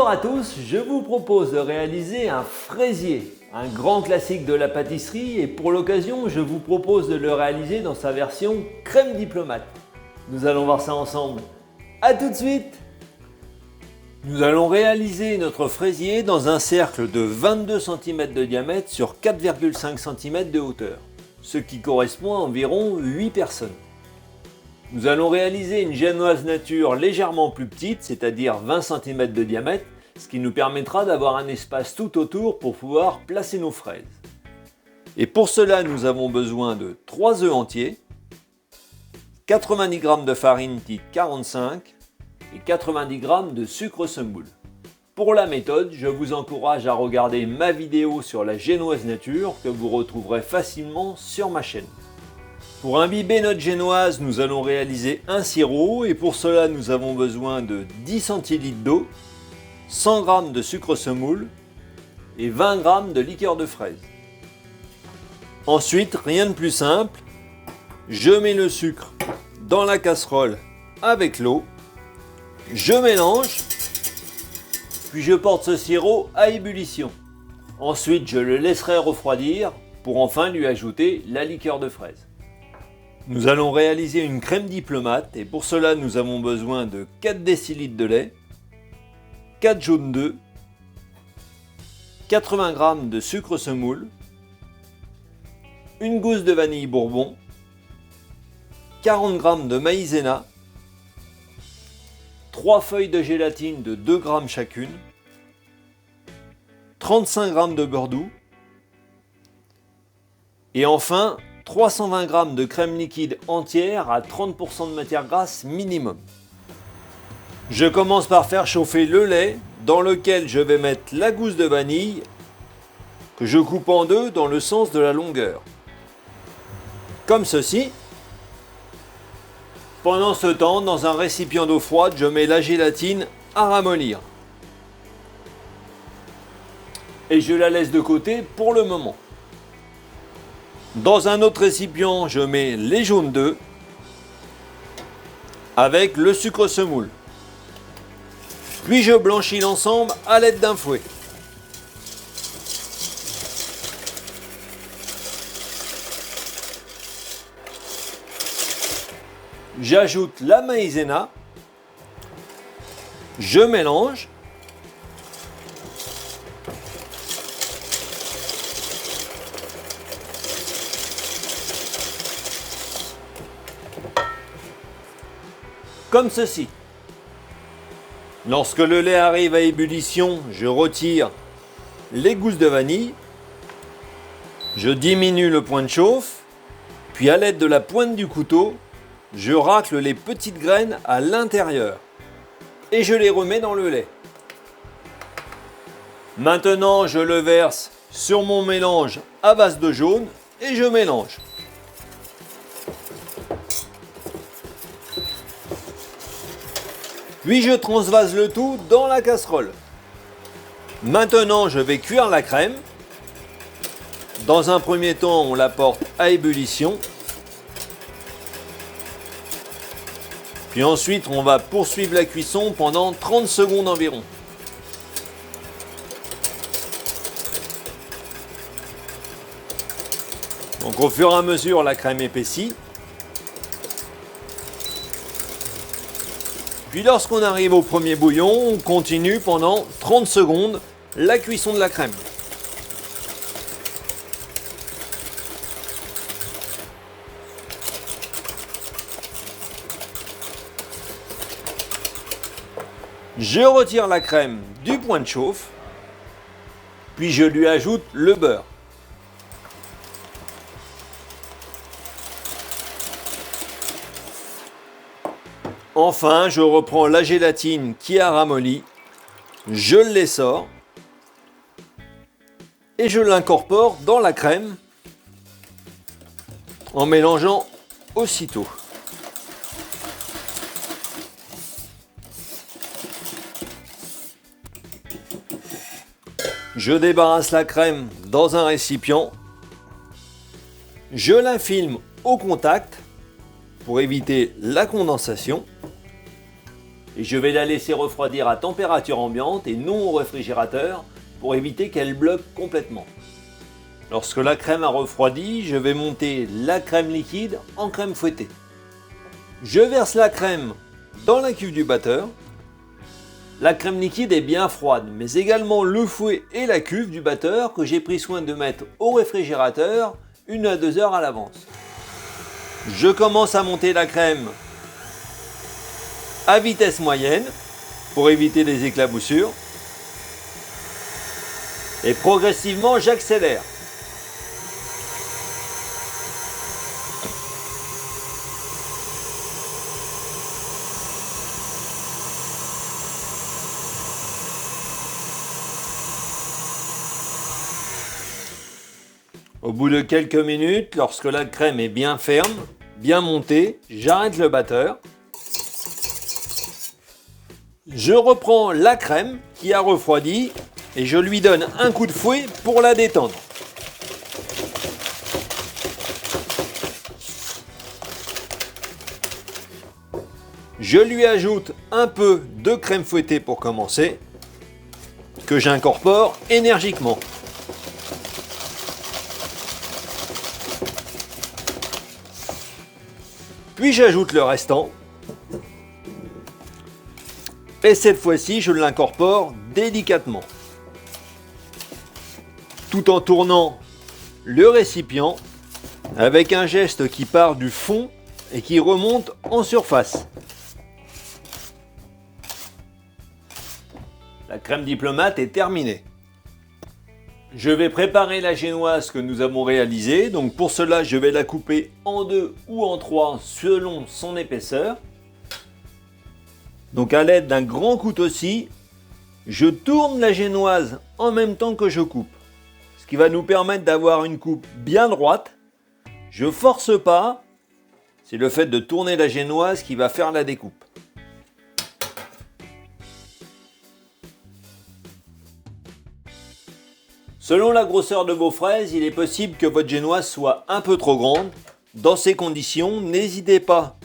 Bonjour à tous, je vous propose de réaliser un fraisier, un grand classique de la pâtisserie et pour l'occasion je vous propose de le réaliser dans sa version crème diplomate. Nous allons voir ça ensemble. A tout de suite! Nous allons réaliser notre fraisier dans un cercle de 22 cm de diamètre sur 4,5 cm de hauteur, ce qui correspond à environ 8 personnes. Nous allons réaliser une génoise nature légèrement plus petite, c'est-à-dire 20 cm de diamètre, ce qui nous permettra d'avoir un espace tout autour pour pouvoir placer nos fraises. Et pour cela, nous avons besoin de 3 œufs entiers, 90 g de farine type 45 et 90 g de sucre semoule. Pour la méthode, je vous encourage à regarder ma vidéo sur la génoise nature que vous retrouverez facilement sur ma chaîne. Pour imbiber notre génoise, nous allons réaliser un sirop et pour cela nous avons besoin de 10 centilitres d'eau, 100 g de sucre semoule et 20 g de liqueur de fraise. Ensuite, rien de plus simple, je mets le sucre dans la casserole avec l'eau, je mélange, puis je porte ce sirop à ébullition. Ensuite, je le laisserai refroidir pour enfin lui ajouter la liqueur de fraise. Nous allons réaliser une crème diplomate et pour cela nous avons besoin de 4 décilitres de lait, 4 jaunes d'œufs, 80 g de sucre semoule, une gousse de vanille bourbon, 40 g de maïzena, 3 feuilles de gélatine de 2 g chacune, 35 g de beurre doux et enfin 320 g de crème liquide entière à 30 % de matière grasse minimum. Je commence par faire chauffer le lait dans lequel je vais mettre la gousse de vanille que je coupe en deux dans le sens de la longueur. Comme ceci. Pendant ce temps, dans un récipient d'eau froide, je mets la gélatine à ramollir. Et je la laisse de côté pour le moment. Dans un autre récipient, je mets les jaunes d'œufs avec le sucre semoule. Puis je blanchis l'ensemble à l'aide d'un fouet. J'ajoute la maïzena, je mélange. Comme ceci. Lorsque le lait arrive à ébullition, je retire les gousses de vanille, je diminue le point de chauffe, puis à l'aide de la pointe du couteau, je racle les petites graines à l'intérieur et je les remets dans le lait. Maintenant, je le verse sur mon mélange à base de jaune et je mélange. Puis je transvase le tout dans la casserole. Maintenant, je vais cuire la crème. Dans un premier temps, on la porte à ébullition. Puis ensuite, on va poursuivre la cuisson pendant 30 secondes environ. Donc au fur et à mesure, la crème épaissit. Puis lorsqu'on arrive au premier bouillon, on continue pendant 30 secondes la cuisson de la crème. Je retire la crème du point de chauffe, puis je lui ajoute le beurre. Enfin, je reprends la gélatine qui a ramolli, je l'essore et je l'incorpore dans la crème en mélangeant aussitôt. Je débarrasse la crème dans un récipient, je la filme au contact pour éviter la condensation. Et je vais la laisser refroidir à température ambiante et non au réfrigérateur pour éviter qu'elle bloque complètement. Lorsque la crème a refroidi, je vais monter la crème liquide en crème fouettée. Je verse la crème dans la cuve du batteur. La crème liquide est bien froide, mais également le fouet et la cuve du batteur que j'ai pris soin de mettre au réfrigérateur 1 à 2 heures à l'avance. Je commence à monter la crème à vitesse moyenne pour éviter les éclaboussures. Et progressivement, j'accélère. Au bout de quelques minutes, lorsque la crème est bien ferme, bien montée, j'arrête le batteur. Je reprends la crème qui a refroidi et je lui donne un coup de fouet pour la détendre. Je lui ajoute un peu de crème fouettée pour commencer, que j'incorpore énergiquement. Puis j'ajoute le restant. Et cette fois-ci, je l'incorpore délicatement. Tout en tournant le récipient avec un geste qui part du fond et qui remonte en surface. La crème diplomate est terminée. Je vais préparer la génoise que nous avons réalisée. Donc pour cela, je vais la couper en 2 ou en 3 selon son épaisseur. Donc à l'aide d'un grand couteau-scie, je tourne la génoise en même temps que je coupe. Ce qui va nous permettre d'avoir une coupe bien droite. Je force pas. C'est le fait de tourner la génoise qui va faire la découpe. Selon la grosseur de vos fraises, il est possible que votre génoise soit un peu trop grande. Dans ces conditions, n'hésitez pas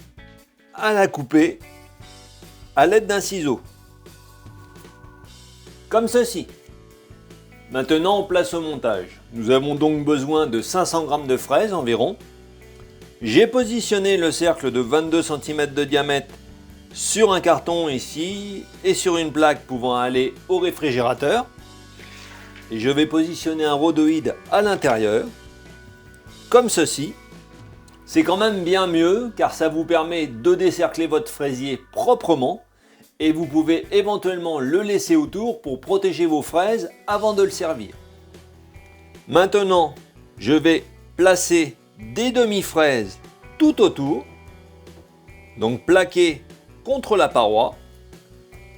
à la couper à l'aide d'un ciseau. Comme ceci. Maintenant, on place au montage. Nous avons donc besoin de 500 g de fraises environ. J'ai positionné le cercle de 22 cm de diamètre sur un carton ici et sur une plaque pouvant aller au réfrigérateur. Et je vais positionner un rhodoïde à l'intérieur, comme ceci. C'est quand même bien mieux car ça vous permet de décercler votre fraisier proprement et vous pouvez éventuellement le laisser autour pour protéger vos fraises avant de le servir. Maintenant, je vais placer des demi-fraises tout autour, donc plaquées contre la paroi.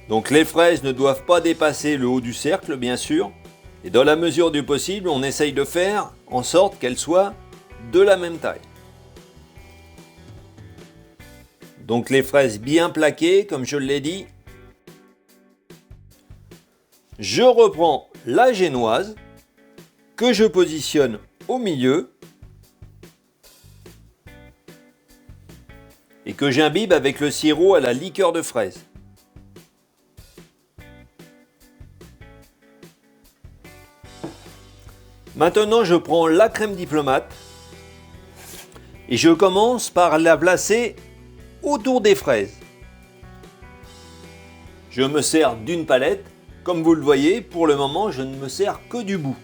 Donc les fraises ne doivent pas dépasser le haut du cercle bien sûr. Et dans la mesure du possible, on essaye de faire en sorte qu'elles soient de la même taille. Donc les fraises bien plaquées, comme je l'ai dit. Je reprends la génoise que je positionne au milieu et que j'imbibe avec le sirop à la liqueur de fraise. Maintenant, je prends la crème diplomate et je commence par la placer autour des fraises. Je me sers d'une palette. Comme vous le voyez, pour le moment, je ne me sers que du bout.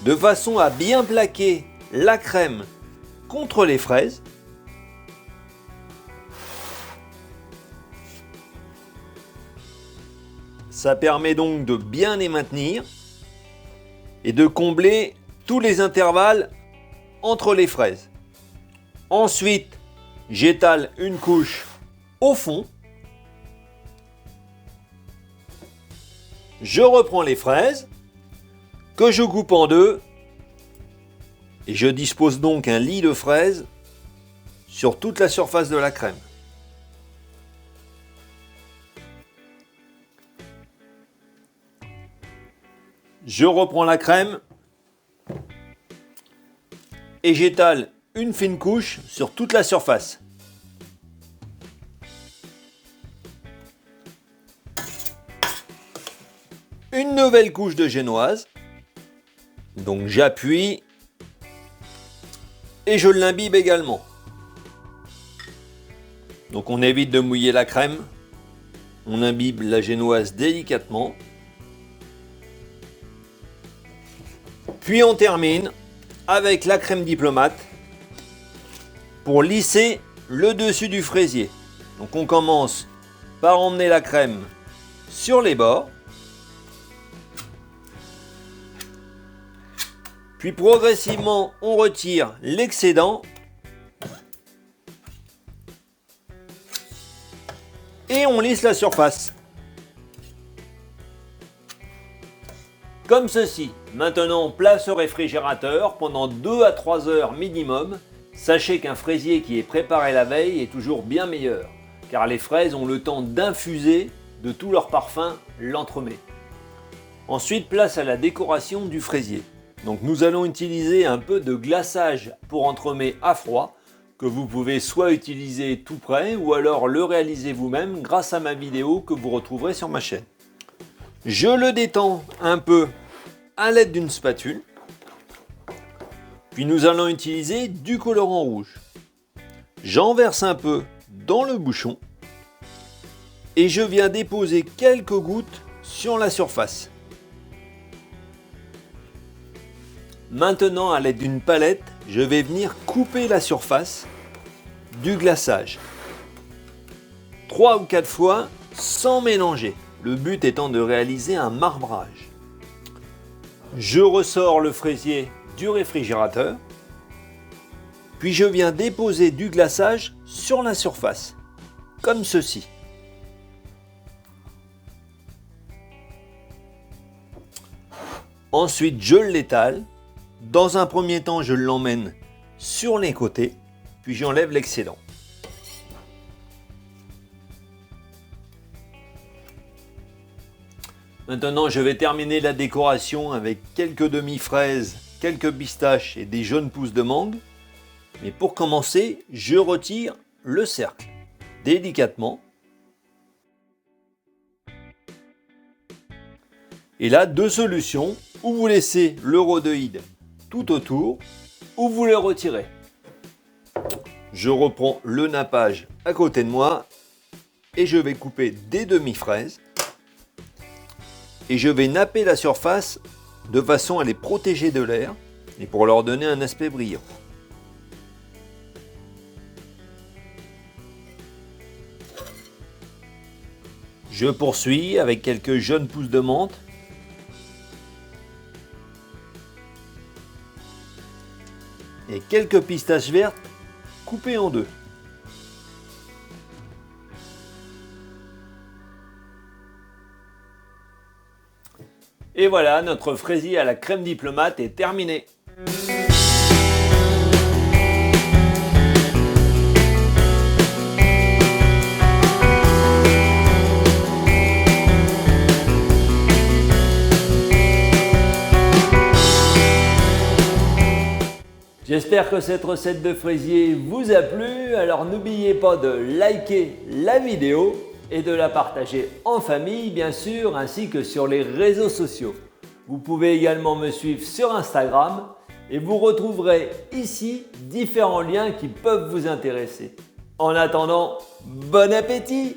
De façon à bien plaquer la crème contre les fraises. Ça permet donc de bien les maintenir et de combler tous les intervalles entre les fraises. Ensuite, j'étale une couche au fond. Je reprends les fraises que je coupe en deux et je dispose donc un lit de fraises sur toute la surface de la crème. Je reprends la crème et j'étale une fine couche sur toute la surface. nouvelle couche de génoise. Donc j'appuie et je l'imbibe également. Donc on évite de mouiller la crème. On imbibe la génoise délicatement. Puis on termine avec la crème diplomate pour lisser le dessus du fraisier. Donc on commence par emmener la crème sur les bords. Puis progressivement, on retire l'excédent et on lisse la surface. Comme ceci. Maintenant, place au réfrigérateur pendant 2 à 3 heures minimum. Sachez qu'un fraisier qui est préparé la veille est toujours bien meilleur, car les fraises ont le temps d'infuser de tout leur parfum l'entremets. Ensuite, place à la décoration du fraisier. Donc nous allons utiliser un peu de glaçage pour entremets à froid, que vous pouvez soit utiliser tout prêt ou alors le réaliser vous-même grâce à ma vidéo que vous retrouverez sur ma chaîne. Je le détends un peu à l'aide d'une spatule. Puis nous allons utiliser du colorant rouge. J'en verse un peu dans le bouchon et je viens déposer quelques gouttes sur la surface. Maintenant, à l'aide d'une palette, je vais venir couper la surface du glaçage. 3 ou 4 fois sans mélanger, le but étant de réaliser un marbrage. Je ressors le fraisier du réfrigérateur, puis je viens déposer du glaçage sur la surface, comme ceci. Ensuite, je l'étale. Dans un premier temps, je l'emmène sur les côtés, puis j'enlève l'excédent. Maintenant, je vais terminer la décoration avec quelques demi-fraises, quelques pistaches et des jaunes pousses de mangue. Mais pour commencer, je retire le cercle délicatement. Et là, deux solutions, ou vous laissez le rhodoïde tout autour, ou vous le retirez. Je reprends le nappage à côté de moi et je vais couper des demi-fraises. Et je vais napper la surface de façon à les protéger de l'air et pour leur donner un aspect brillant. Je poursuis avec quelques jaunes pousses de menthe. Et quelques pistaches vertes coupées en deux. Et voilà, notre fraisier à la crème diplomate est terminé. J'espère que cette recette de fraisier vous a plu, alors n'oubliez pas de liker la vidéo et de la partager en famille bien sûr, ainsi que sur les réseaux sociaux. Vous pouvez également me suivre sur Instagram et vous retrouverez ici différents liens qui peuvent vous intéresser. En attendant, bon appétit!